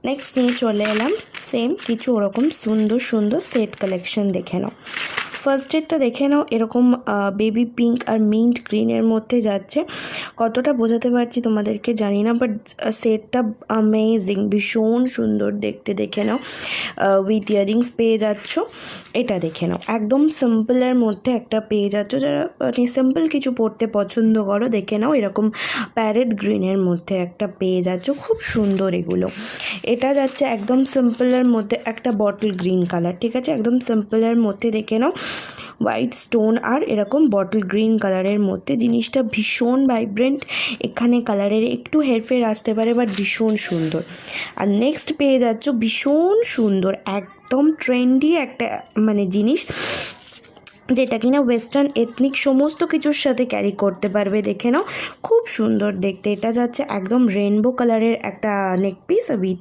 Next নিয়ে চলে এলাম সেম কিছু ওরকম সুন্দর সুন্দর সেট কালেকশন দেখে নাও। ফার্স্ট ডেটটা দেখে নাও, এরকম বেবি পিঙ্ক আর মিন্ট গ্রিনের মধ্যে যাচ্ছে। কতটা বোঝাতে পারছি তোমাদেরকে জানি না, বাট সেটটা অ্যামেজিং, ভীষণ সুন্দর দেখতে। দেখে নাও, উইথ ইয়ারিংস পেয়ে যাচ্ছ। এটা দেখে নাও, একদম সিম্পলের মধ্যে একটা পেয়ে যাচ্ছ। যারা মানে সিম্পল কিছু পরতে পছন্দ করো, দেখে নাও এরকম প্যারেট গ্রিনের মধ্যে একটা পেয়ে যাচ্ছ, খুব সুন্দর এগুলো। এটা যাচ্ছে একদম সিম্পলের মধ্যে একটা বটল গ্রিন কালার, ঠিক আছে, একদম সিম্পলের মধ্যে দেখে নাও, হোয়াইট স্টোন আর এরকম বটল গ্রিন কালারের মধ্যে। জিনিসটা ভীষণ ভাইব্রেন্ট, এখানে কালারের একটু হেরফের আসতে পারে, বাট ভীষণ সুন্দর। আর নেক্সট পেয়ে যাচ্ছ ভীষণ সুন্দর একদম ট্রেন্ডি একটা মানে জিনিস, যেটা কিনা ওয়েস্টার্ন এথনিক সমস্ত কিছুর সাথে ক্যারি করতে পারবে। দেখে নাও, খুব সুন্দর দেখতে। এটা যাচ্ছে একদম রেনবো কালারের একটা নেক পিস উইথ